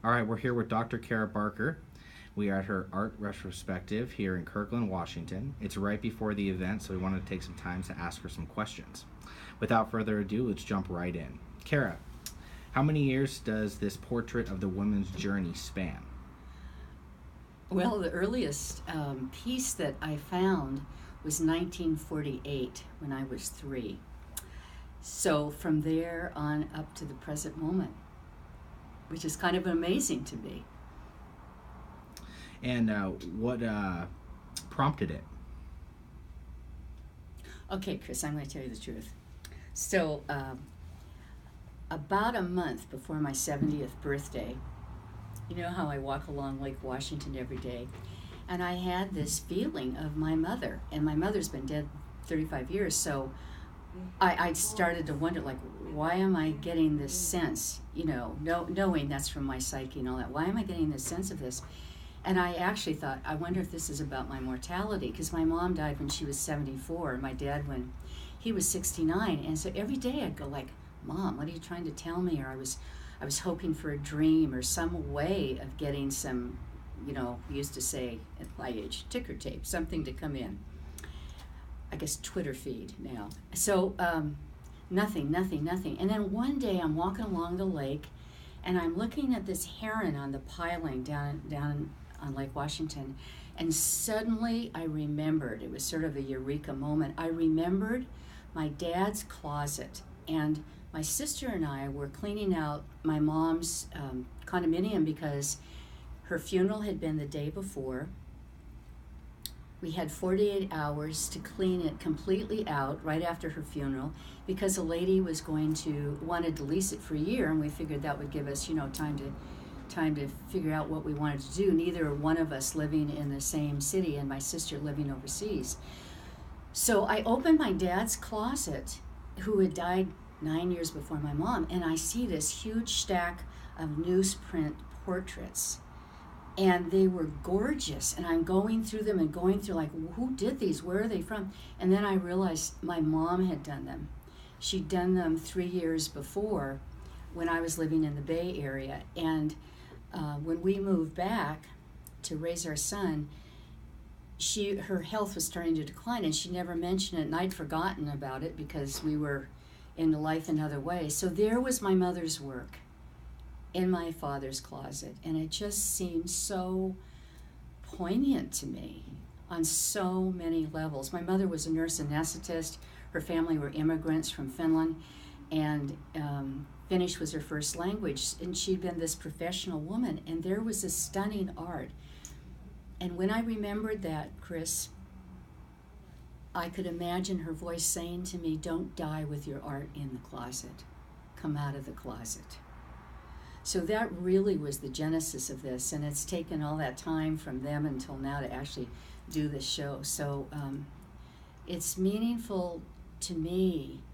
All right, we're here with Dr. Cara Barker. We are at her art retrospective here in Kirkland, Washington. It's right before the event, so we wanted to take some time to ask her some questions. Without further ado, let's jump right in. Cara, how many years does this portrait of the woman's journey span? Well, the earliest piece that I found was 1948 when I was 3. So from there on up to the present moment, which is kind of amazing to me. And what prompted it? Okay, Chris, I'm going to tell you the truth. So about a month before my 70th birthday, you know how I walk along Lake Washington every day, and I had this feeling of my mother, and my mother's been dead 35 years, so I started to wonder, like, why am I getting this sense, knowing that's from my psyche and all that, why am I getting this sense of this? And I actually thought, I wonder if this is about my mortality, because my mom died when she was 74, and my dad when he was 69, and so every day I'd go like, Mom, what are you trying to tell me? Or I was hoping for a dream or some way of getting some, we used to say at my age, ticker tape, something to come in. I guess Twitter feed now. So nothing. And then one day I'm walking along the lake and I'm looking at this heron on the piling down on Lake Washington. And suddenly I remembered, it was sort of a eureka moment. I remembered my dad's closet, and my sister and I were cleaning out my mom's condominium because her funeral had been the day before. We had 48 hours to clean it completely out right after her funeral because a lady wanted to lease it for a year, and we figured that would give us, time to figure out what we wanted to do. Neither one of us living in the same city and my sister living overseas. So I opened my dad's closet, who had died 9 years before my mom, and I see this huge stack of newsprint portraits. And they were gorgeous, and I'm going through them and going through like, who did these? Where are they from? And then I realized my mom had done them. She'd done them 3 years before when I was living in the Bay Area. And when we moved back to raise our son, her health was starting to decline, and she never mentioned it, and I'd forgotten about it because we were into life another way. So there was my mother's work in my father's closet, and it just seemed so poignant to me on so many levels. My mother was a nurse anesthetist. Her family were immigrants from Finland, and Finnish was her first language, and she'd been this professional woman, and there was a stunning art. And when I remembered that, Chris, I could imagine her voice saying to me, don't die with your art in the closet. Come out of the closet. So that really was the genesis of this, and it's taken all that time from them until now to actually do this show. So it's meaningful to me,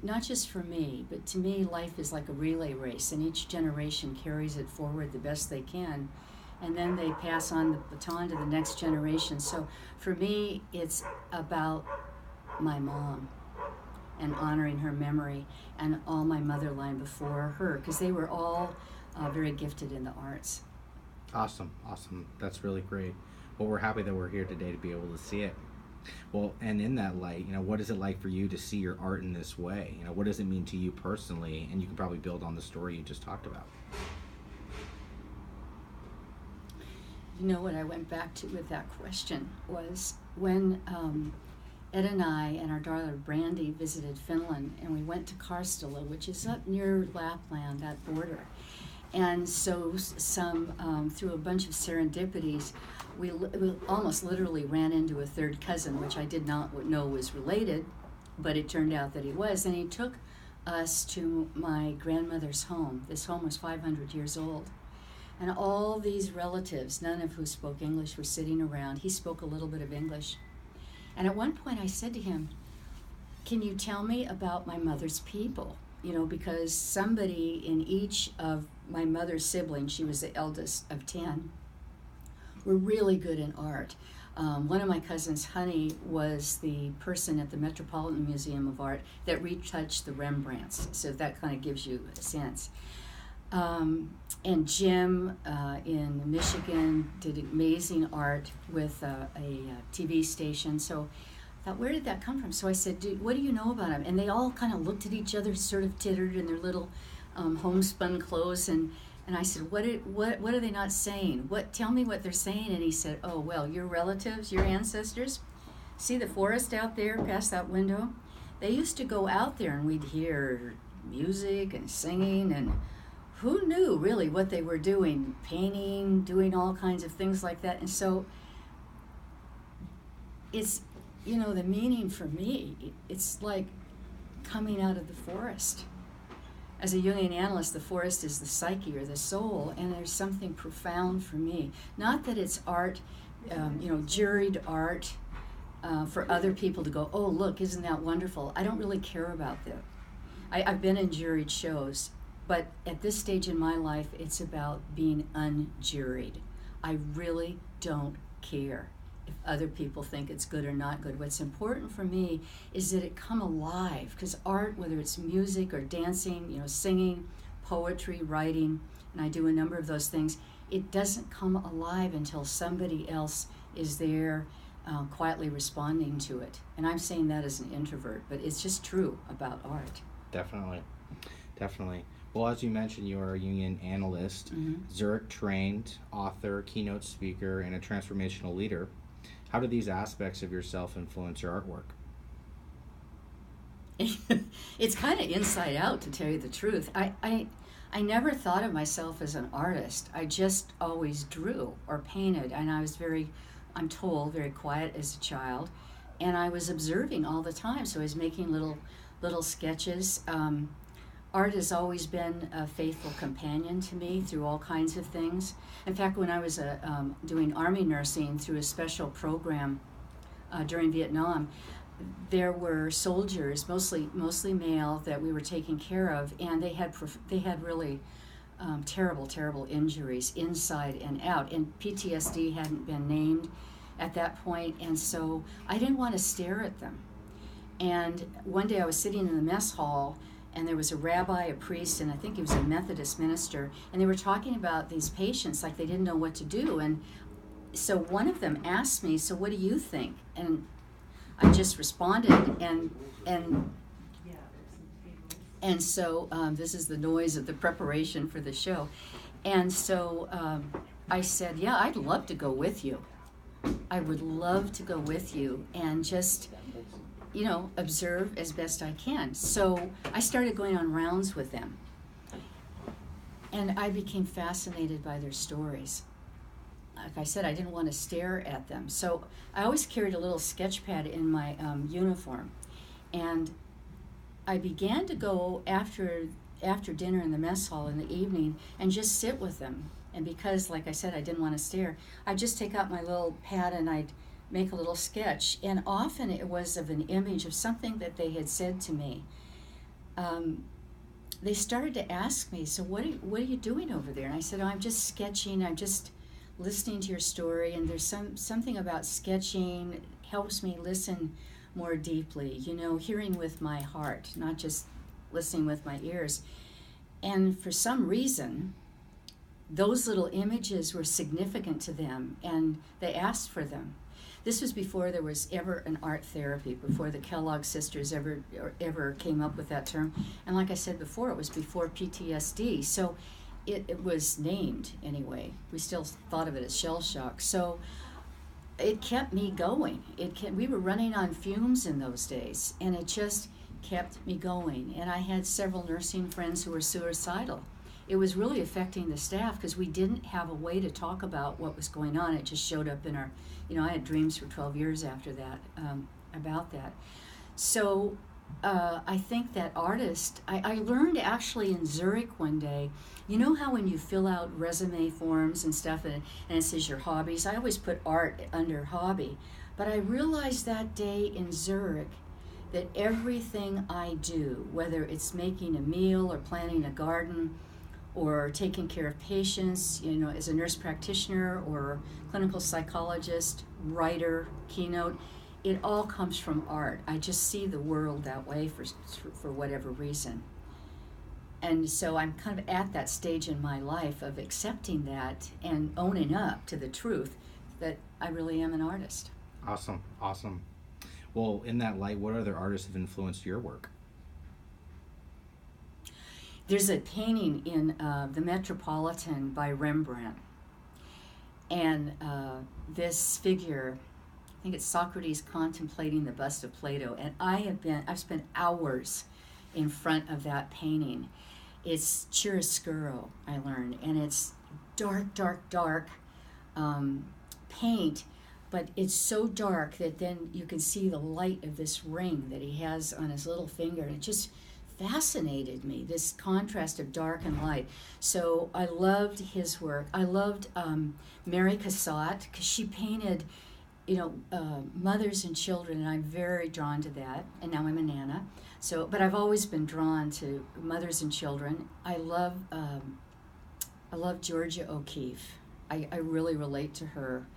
not just for me, but to me life is like a relay race, and each generation carries it forward the best they can, and then they pass on the baton to the next generation. So for me, it's about my mom and honoring her memory and all my mother line before her, because they were all very gifted in the arts. Awesome. That's really great. Well, we're happy that we're here today to be able to see it. Well, and in that light, what is it like for you to see your art in this way? What does it mean to you personally? And you can probably build on the story you just talked about. What I went back to with that question was when Ed and I and our daughter Brandy visited Finland, and we went to Karstala, which is up near Lapland, that border. And so through a bunch of serendipities, we almost literally ran into a third cousin, which I did not know was related, but it turned out that he was. And he took us to my grandmother's home. This home was 500 years old. And all these relatives, none of who spoke English, were sitting around. He spoke a little bit of English. And at one point I said to him, can you tell me about my mother's people? Because somebody in each of my mother's siblings, she was the eldest of 10, were really good in art. One of my cousins, Honey, was the person at the Metropolitan Museum of Art that retouched the Rembrandts. So that kind of gives you a sense. And Jim in Michigan did amazing art with a TV station. So I thought, where did that come from? So I said, "Dude, what do you know about him?" And they all kind of looked at each other, sort of tittered in their little homespun clothes. And I said, what are they not saying? Tell me what they're saying. And he said, "Oh, well, your relatives, your ancestors, see the forest out there past that window? They used to go out there and we'd hear music and singing, and who knew really what they were doing? Painting, doing all kinds of things like that." And so it's, the meaning for me, it's like coming out of the forest. As a Jungian analyst, the forest is the psyche or the soul, and there's something profound for me. Not that it's art, juried art for other people to go, "Oh, look, isn't that wonderful?" I don't really care about that. I've been in juried shows, but at this stage in my life, it's about being unjuried. I really don't care if other people think it's good or not good. What's important for me is that it come alive, because art, whether it's music or dancing, singing, poetry, writing, and I do a number of those things, it doesn't come alive until somebody else is there quietly responding to it. And I'm saying that as an introvert, but it's just true about art. Definitely. Well, as you mentioned, you are a Jungian analyst, Zurich trained, author, keynote speaker, and a transformational leader. How do these aspects of yourself influence your artwork? It's kind of inside out, to tell you the truth. I never thought of myself as an artist. I just always drew or painted, and I was I'm told, very quiet as a child, and I was observing all the time. So I was making little sketches. Art has always been a faithful companion to me through all kinds of things. In fact, when I was doing Army nursing through a special program during Vietnam, there were soldiers, mostly male, that we were taking care of, and they had really terrible injuries inside and out, and PTSD hadn't been named at that point, and so I didn't want to stare at them. And one day I was sitting in the mess hall, and there was a rabbi, a priest, and I think he was a Methodist minister, and they were talking about these patients like they didn't know what to do. And so one of them asked me, "So what do you think?" And I just responded, and so this is the noise of the preparation for the show. And so I said, "Yeah, I'd love to go with you. I would love to go with you and just observe as best I can." So I started going on rounds with them, and I became fascinated by their stories. Like I said, I didn't want to stare at them, so I always carried a little sketch pad in my uniform, and I began to go after dinner in the mess hall in the evening and just sit with them. And because, like I said, I didn't want to stare, I'd just take out my little pad and I'd make a little sketch, and often it was of an image of something that they had said to me. They started to ask me, "So what are you doing over there?" And I said, "Oh, I'm just sketching. I'm just listening to your story." And there's something about sketching helps me listen more deeply, hearing with my heart, not just listening with my ears. And for some reason, those little images were significant to them, and they asked for them. This was before there was ever an art therapy, before the Kellogg sisters ever came up with that term. And like I said before, it was before PTSD. So it was named anyway. We still thought of it as shell shock. So it kept me going. We were running on fumes in those days, and it just kept me going. And I had several nursing friends who were suicidal. It was really affecting the staff because we didn't have a way to talk about what was going on. It just showed up in our, I had dreams for 12 years after that about that. So I think that I learned actually in Zurich one day, how when you fill out resume forms and stuff and it says your hobbies, I always put art under hobby. But I realized that day in Zurich that everything I do, whether it's making a meal or planting a garden, or taking care of patients, as a nurse practitioner or clinical psychologist, writer, keynote, it all comes from art. I just see the world that way for whatever reason. And so I'm kind of at that stage in my life of accepting that and owning up to the truth that I really am an artist. Awesome, awesome. Well, in that light, what other artists have influenced your work? There's a painting in the Metropolitan by Rembrandt, and this figure, I think it's Socrates contemplating the bust of Plato, and I've spent hours in front of that painting. It's chiaroscuro, I learned, and it's dark, dark, dark paint, but it's so dark that then you can see the light of this ring that he has on his little finger, and it just fascinated me, this contrast of dark and light. So I loved his work. I loved Mary Cassatt, because she painted, mothers and children, and I'm very drawn to that. And now I'm a nana, but I've always been drawn to mothers and children. I love Georgia O'Keeffe. I really relate to her.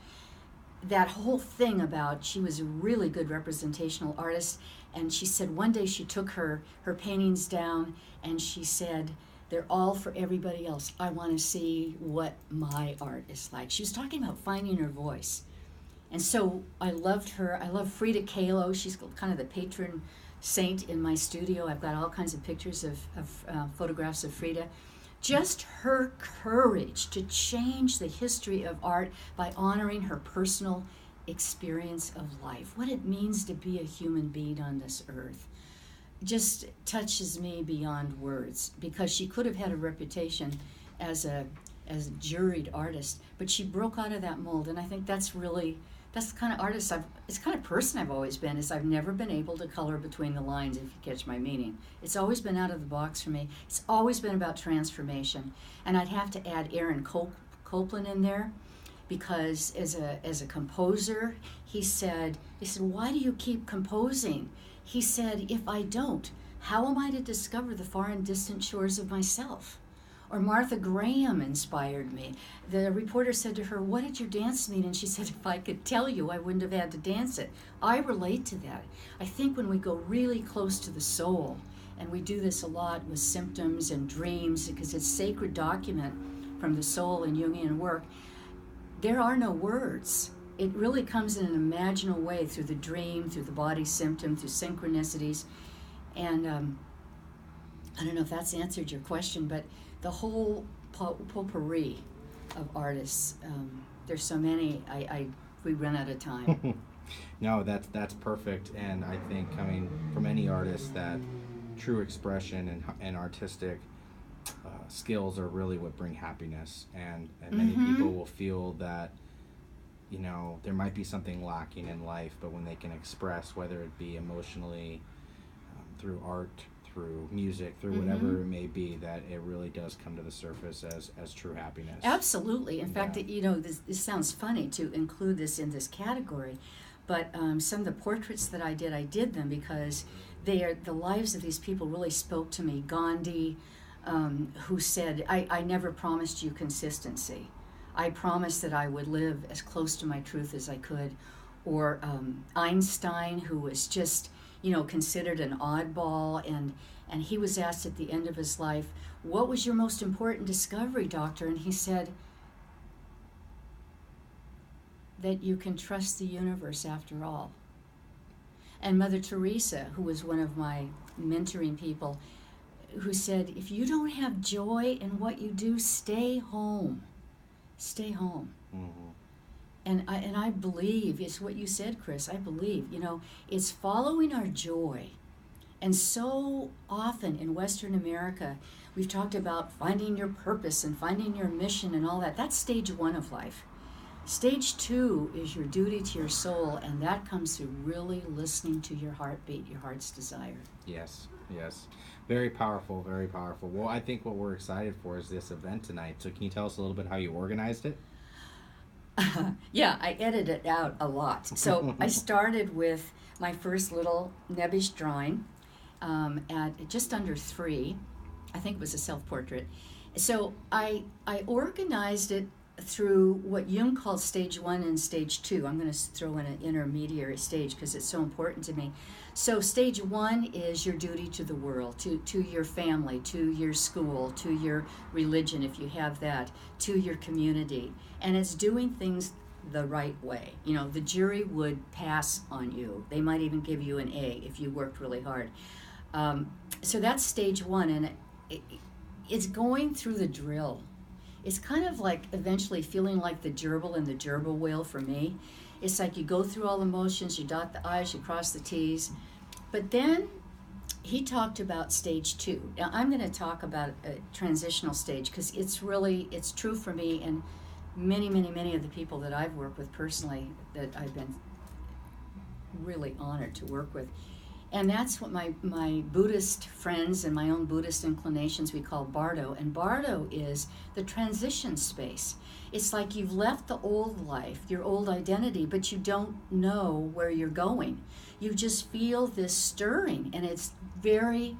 That whole thing about she was a really good representational artist, and she said one day she took her paintings down and she said, they're all for everybody else. I want to see what my art is like. She was talking about finding her voice. And so I loved her. I love Frida Kahlo. She's kind of the patron saint in my studio. I've got all kinds of pictures of photographs of Frida. Just her courage to change the history of art by honoring her personal experience of life, what it means to be a human being on this earth, just touches me beyond words, because she could have had a reputation as a juried artist, but she broke out of that mold. And I think that's the kind of artist it's the kind of person I've always been, is I've never been able to color between the lines, if you catch my meaning. It's always been out of the box for me. It's always been about transformation. And I'd have to add Aaron Copland in there, because as a composer, he said, why do you keep composing? He said, if I don't, how am I to discover the far and distant shores of myself? Or Martha Graham inspired me. The reporter said to her, what did your dance mean? And she said, if I could tell you, I wouldn't have had to dance it. I relate to that. I think when we go really close to the soul, and we do this a lot with symptoms and dreams, because it's sacred document from the soul in Jungian work, there are no words. It really comes in an imaginal way through the dream, through the body symptom, through synchronicities. And I don't know if that's answered your question, but the whole potpourri of artists, there's so many, we run out of time. No, that's perfect. And I think coming from any artist, that true expression and artistic skills are really what bring happiness, and many people will feel that there might be something lacking in life, but when they can express, whether it be emotionally, through art, through music, through whatever it may be, that it really does come to the surface as true happiness. Absolutely. In fact, this sounds funny to include this in this category, but some of the portraits that I did them because the lives of these people really spoke to me. Gandhi, who said, I never promised you consistency. I promised that I would live as close to my truth as I could. Or Einstein, who was just, considered an oddball, and he was asked at the end of his life, what was your most important discovery, doctor? And he said, that you can trust the universe after all. And Mother Teresa, who was one of my mentoring people, who said, if you don't have joy in what you do, stay home. Stay home. Mm-hmm. And I believe, it's what you said, Chris, I believe, it's following our joy. And so often in Western America, we've talked about finding your purpose and finding your mission and all that. That's stage 1 of life. Stage 2 is your duty to your soul, and that comes through really listening to your heartbeat, your heart's desire. Yes. Very powerful, very powerful. Well, I think what we're excited for is this event tonight. So can you tell us a little bit how you organized it? Yeah, I edited it out a lot. So I started with my first little nebbish drawing at just under 3. I think it was a self-portrait. So I organized it through what Jung called stage 1 and stage 2. I'm going to throw in an intermediary stage because it's so important to me. So stage 1 is your duty to the world, to your family, to your school, to your religion if you have that, to your community. And it's doing things the right way. You know, the jury would pass on you. They might even give you an A if you worked really hard. So that's stage 1, and it's going through the drill. It's kind of like eventually feeling like the gerbil in the gerbil wheel for me. It's like you go through all the motions, you dot the I's, you cross the T's. But then he talked about stage 2. Now I'm going to talk about a transitional stage because it's true for me and many of the people that I've worked with personally that I've been really honored to work with. And that's what my Buddhist friends and my own Buddhist inclinations we call Bardo. And Bardo is the transition space. It's like you've left the old life, your old identity, but you don't know where you're going. You just feel this stirring, and it's very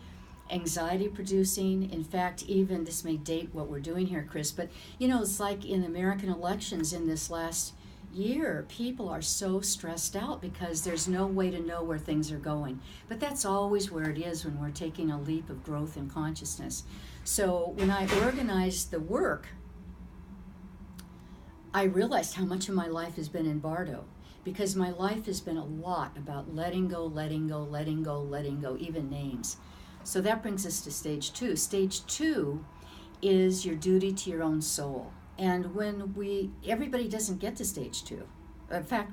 anxiety producing. In fact, even this may date what we're doing here, Chris, but you know, it's like in American elections in this last year, people are so stressed out because there's no way to know where things are going. But that's always where it is when we're taking a leap of growth in consciousness. So when I organized the work, I realized how much of my life has been in Bardo, because my life has been a lot about letting go, even names. So that brings us to stage 2. Stage 2 is your duty to your own soul. And everybody doesn't get to stage 2. In fact,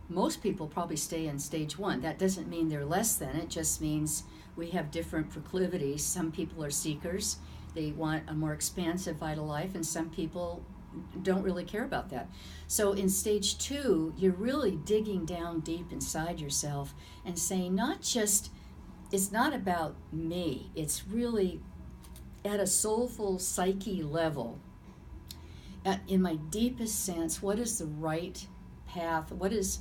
most people probably stay in stage 1. That doesn't mean they're less than. It just means we have different proclivities. Some people are seekers. They want a more expansive, vital life, and some people don't really care about that. So in stage 2, you're really digging down deep inside yourself and saying, it's not about me. It's really at a soulful psyche level. In my deepest sense, what is the right path? What is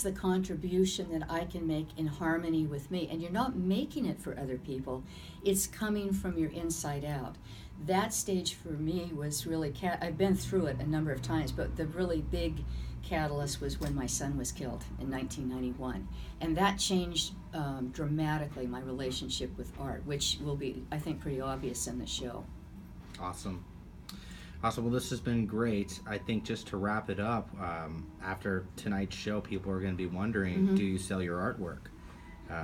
the contribution that I can make in harmony with me? And you're not making it for other people. It's coming from your inside out. That stage for me was really, I've been through it a number of times, but the really big catalyst was when my son was killed in 1991. And that changed dramatically my relationship with art, which will be, I think, pretty obvious in the show. Awesome. Well, this has been great. I think just to wrap it up, after tonight's show, people are going to be wondering, do you sell your artwork?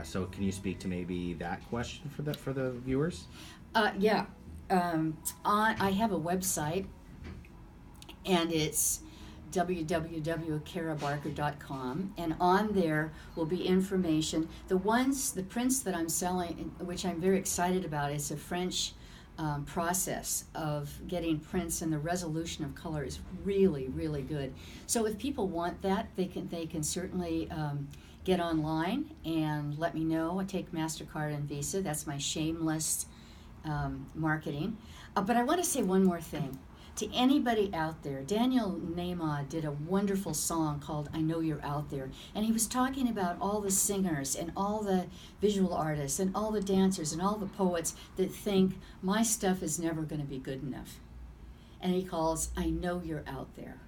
So can you speak to maybe that question for the viewers? Yeah. I have a website, and it's www.carabarker.com, and on there will be information. The prints that I'm selling, which I'm very excited about, is a French process of getting prints, and the resolution of color is really, really good. So if people want that, they can certainly get online and let me know. I take MasterCard and Visa. That's my shameless marketing. But I want to say one more thing. To anybody out there, Daniel Neyma did a wonderful song called I Know You're Out There. And he was talking about all the singers and all the visual artists and all the dancers and all the poets that think my stuff is never going to be good enough. And he calls I Know You're Out There.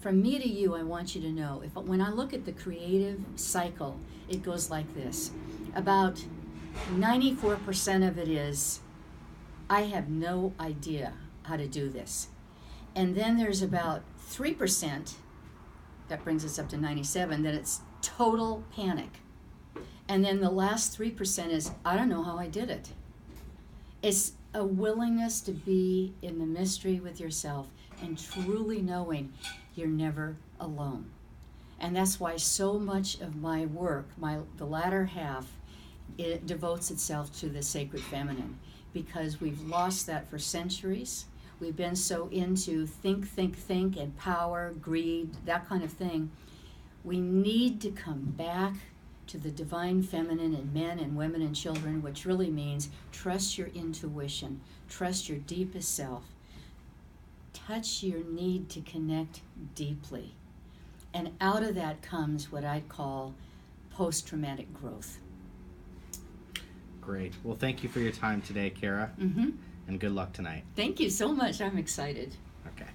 From me to you, I want you to know, when I look at the creative cycle, it goes like this. About 94% of it is, I have no idea how to do this. And then there's about 3%, that brings us up to 97, that it's total panic. And then the last 3% is, I don't know how I did it. It's a willingness to be in the mystery with yourself and truly knowing you're never alone. And that's why so much of my work, the latter half, it devotes itself to the sacred feminine, because we've lost that for centuries. We've been so into think, and power, greed, that kind of thing. We need to come back to the divine feminine in men and women and children, which really means trust your intuition, trust your deepest self, touch your need to connect deeply. And out of that comes what I'd call post-traumatic growth. Great. Well, thank you for your time today, Cara. and good luck tonight. Thank you so much. I'm excited. Okay.